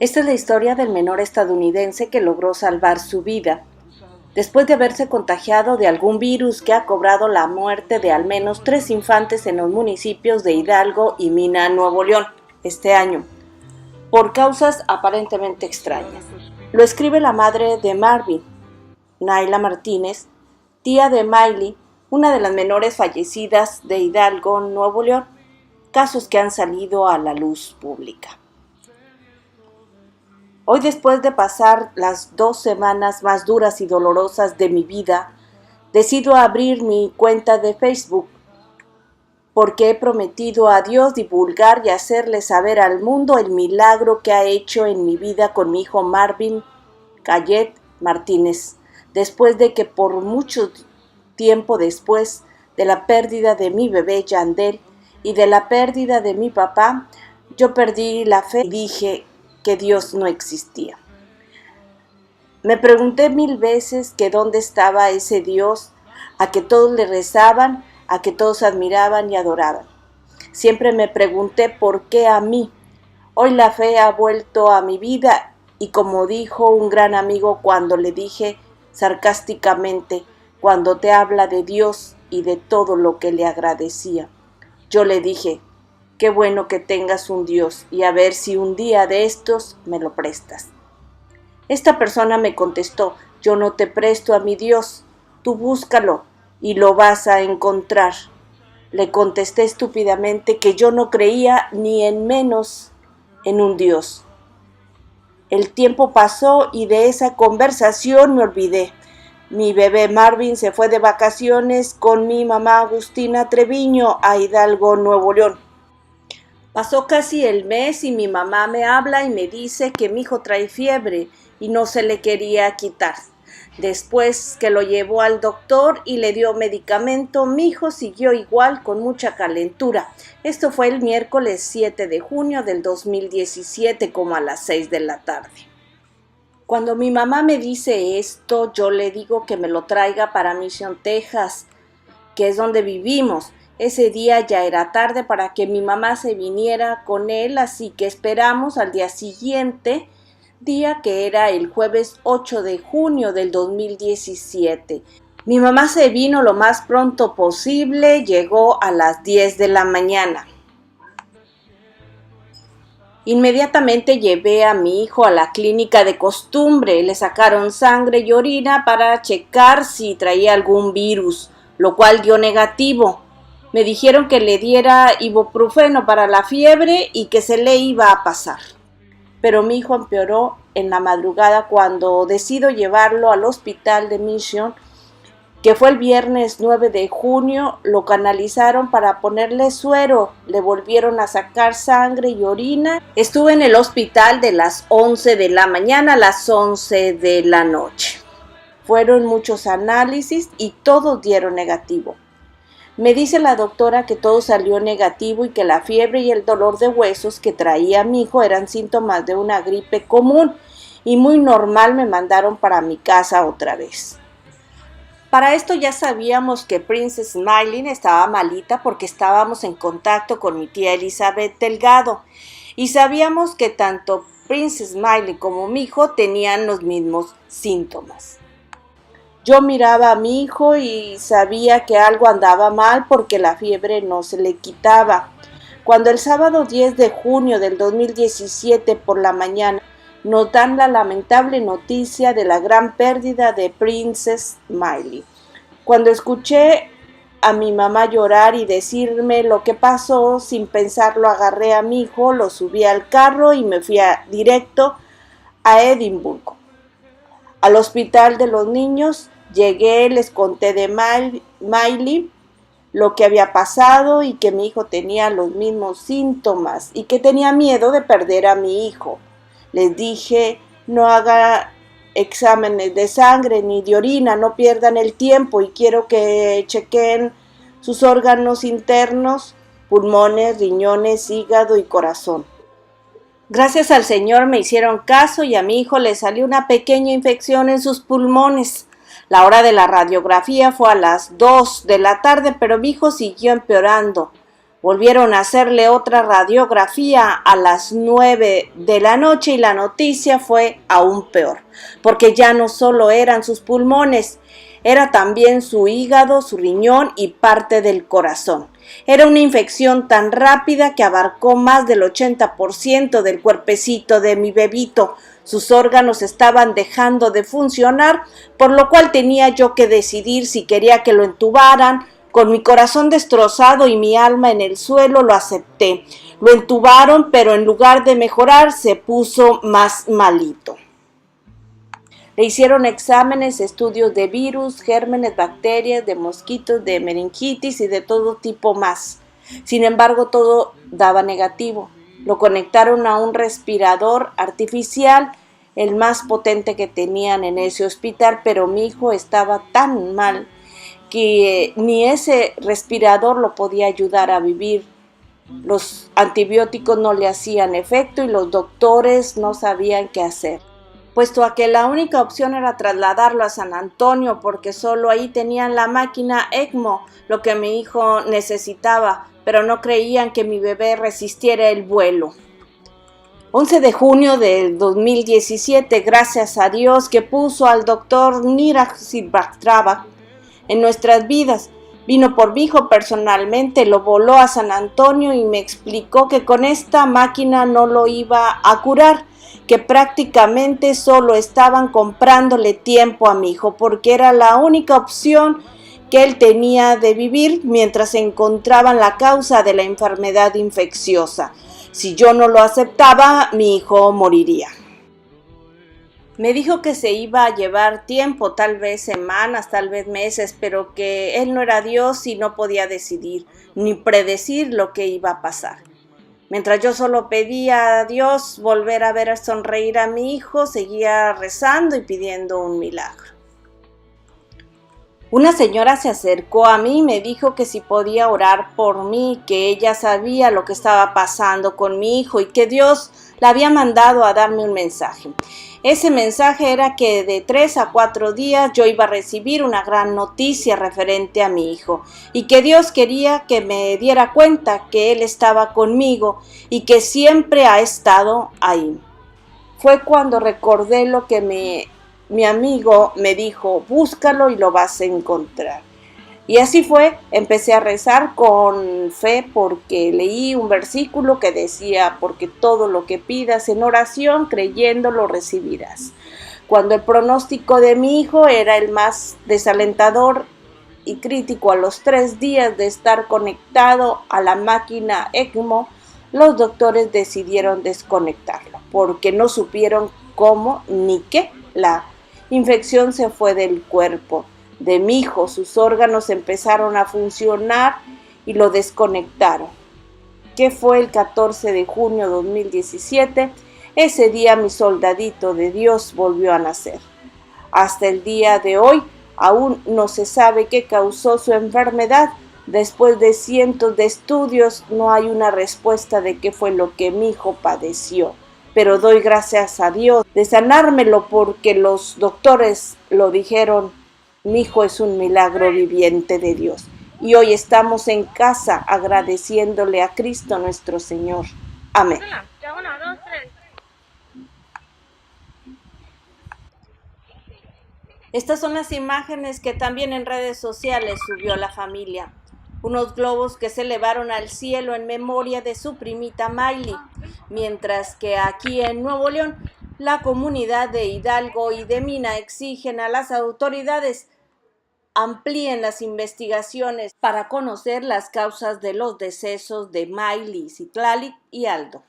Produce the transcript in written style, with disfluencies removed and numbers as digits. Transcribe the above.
Esta es la historia del menor estadounidense que logró salvar su vida después de haberse contagiado de algún virus que ha cobrado la muerte de al menos 3 infantes en los municipios de Hidalgo y Mina, Nuevo León, este año, por causas aparentemente extrañas. Lo escribe la madre de Marvin, Naila Martínez, tía de Miley, una de las menores fallecidas de Hidalgo, Nuevo León, casos que han salido a la luz pública. Hoy, después de pasar las 2 semanas más duras y dolorosas de mi vida, decido abrir mi cuenta de Facebook porque he prometido a Dios divulgar y hacerle saber al mundo el milagro que ha hecho en mi vida con mi hijo Marvin Cayet Martínez, después de que por mucho tiempo después de la pérdida de mi bebé Yandel y de la pérdida de mi papá, yo perdí la fe y dije que Dios no existía. Me pregunté 1000 veces que dónde estaba ese Dios a que todos le rezaban, a que todos admiraban y adoraban. Siempre me pregunté por qué a mí. Hoy la fe ha vuelto a mi vida y, como dijo un gran amigo cuando le dije sarcásticamente, cuando te habla de Dios y de todo lo que le agradecía, yo le dije: qué bueno que tengas un Dios y a ver si un día de estos me lo prestas. Esta persona me contestó: yo no te presto a mi Dios, tú búscalo y lo vas a encontrar. Le contesté estúpidamente que yo no creía ni en menos en un Dios. El tiempo pasó y de esa conversación me olvidé. Mi bebé Marvin se fue de vacaciones con mi mamá Agustina Treviño a Hidalgo, Nuevo León. Pasó casi el mes y mi mamá me habla y me dice que mi hijo trae fiebre y no se le quería quitar. Después que lo llevó al doctor y le dio medicamento, mi hijo siguió igual con mucha calentura. Esto fue el miércoles 7 de junio del 2017, como a las 6 de la tarde. Cuando mi mamá me dice esto, yo le digo que me lo traiga para Mission, Texas, que es donde vivimos. Ese día ya era tarde para que mi mamá se viniera con él, así que esperamos al día siguiente, día que era el jueves 8 de junio del 2017. Mi mamá se vino lo más pronto posible, llegó a las 10 de la mañana. Inmediatamente llevé a mi hijo a la clínica de costumbre, le sacaron sangre y orina para checar si traía algún virus, lo cual dio negativo. Me dijeron que le diera ibuprofeno para la fiebre y que se le iba a pasar. Pero mi hijo empeoró en la madrugada cuando decido llevarlo al hospital de Mission, que fue el viernes 9 de junio, lo canalizaron para ponerle suero, le volvieron a sacar sangre y orina. Estuve en el hospital de las 11 de la mañana a las 11 de la noche. Fueron muchos análisis y todos dieron negativo. Me dice la doctora que todo salió negativo y que la fiebre y el dolor de huesos que traía mi hijo eran síntomas de una gripe común y muy normal. Me mandaron para mi casa otra vez. Para esto ya sabíamos que Princess Miley estaba malita porque estábamos en contacto con mi tía Elizabeth Delgado y sabíamos que tanto Princess Miley como mi hijo tenían los mismos síntomas. Yo miraba a mi hijo y sabía que algo andaba mal porque la fiebre no se le quitaba. Cuando el sábado 10 de junio del 2017 por la mañana nos dan la lamentable noticia de la gran pérdida de Princess Miley. Cuando escuché a mi mamá llorar y decirme lo que pasó, sin pensarlo agarré a mi hijo, lo subí al carro y me fui directo a Edimburgo, al hospital de los niños. Llegué, les conté de Miley lo que había pasado y que mi hijo tenía los mismos síntomas y que tenía miedo de perder a mi hijo. Les dije: no haga exámenes de sangre ni de orina, no pierdan el tiempo y quiero que chequen sus órganos internos, pulmones, riñones, hígado y corazón. Gracias al Señor me hicieron caso y a mi hijo le salió una pequeña infección en sus pulmones. La hora de la radiografía fue a las 2 de la tarde, pero mi hijo siguió empeorando. Volvieron a hacerle otra radiografía a las 9 de la noche y la noticia fue aún peor, porque ya no solo eran sus pulmones, era también su hígado, su riñón y parte del corazón. Era una infección tan rápida que abarcó más del 80% del cuerpecito de mi bebito. Sus órganos estaban dejando de funcionar, por lo cual tenía yo que decidir si quería que lo entubaran. Con mi corazón destrozado y mi alma en el suelo lo acepté. Lo entubaron, pero en lugar de mejorar se puso más malito. Le hicieron exámenes, estudios de virus, gérmenes, bacterias, de mosquitos, de meningitis y de todo tipo más. Sin embargo, todo daba negativo. Lo conectaron a un respirador artificial, el más potente que tenían en ese hospital, pero mi hijo estaba tan mal que ni ese respirador lo podía ayudar a vivir. Los antibióticos no le hacían efecto y los doctores no sabían qué hacer, puesto a que la única opción era trasladarlo a San Antonio porque solo ahí tenían la máquina ECMO, lo que mi hijo necesitaba, pero no creían que mi bebé resistiera el vuelo. 11 de junio del 2017, gracias a Dios que puso al doctor Niraj Srivastava en nuestras vidas. Vino por mi hijo personalmente, lo voló a San Antonio y me explicó que con esta máquina no lo iba a curar, que prácticamente solo estaban comprándole tiempo a mi hijo porque era la única opción que él tenía de vivir mientras encontraban la causa de la enfermedad infecciosa. Si yo no lo aceptaba, mi hijo moriría. Me dijo que se iba a llevar tiempo, tal vez semanas, tal vez meses, pero que él no era Dios y no podía decidir ni predecir lo que iba a pasar. Mientras yo solo pedía a Dios volver a ver sonreír a mi hijo, seguía rezando y pidiendo un milagro. Una señora se acercó a mí y me dijo que si podía orar por mí, que ella sabía lo que estaba pasando con mi hijo y que Dios la había mandado a darme un mensaje. Ese mensaje era que de 3 a 4 días yo iba a recibir una gran noticia referente a mi hijo y que Dios quería que me diera cuenta que Él estaba conmigo y que siempre ha estado ahí. Fue cuando recordé lo que mi amigo me dijo: búscalo y lo vas a encontrar. Y así fue, empecé a rezar con fe porque leí un versículo que decía: porque todo lo que pidas en oración, creyendo lo recibirás. Cuando el pronóstico de mi hijo era el más desalentador y crítico, a los 3 días de estar conectado a la máquina ECMO, los doctores decidieron desconectarlo porque no supieron cómo ni qué. La infección se fue del cuerpo de mi hijo, sus órganos empezaron a funcionar y lo desconectaron. ¿Qué fue el 14 de junio de 2017? Ese día mi soldadito de Dios volvió a nacer. Hasta el día de hoy aún no se sabe qué causó su enfermedad. Después de cientos de estudios no hay una respuesta de qué fue lo que mi hijo padeció. Pero doy gracias a Dios de sanármelo porque los doctores lo dijeron: mi hijo es un milagro viviente de Dios. Y hoy estamos en casa agradeciéndole a Cristo nuestro Señor. Amén. Estas son las imágenes que también en redes sociales subió la familia. Unos globos que se elevaron al cielo en memoria de su primita Miley, mientras que aquí en Nuevo León, la comunidad de Hidalgo y de Mina exigen a las autoridades amplíen las investigaciones para conocer las causas de los decesos de Miley, Citlali y Aldo.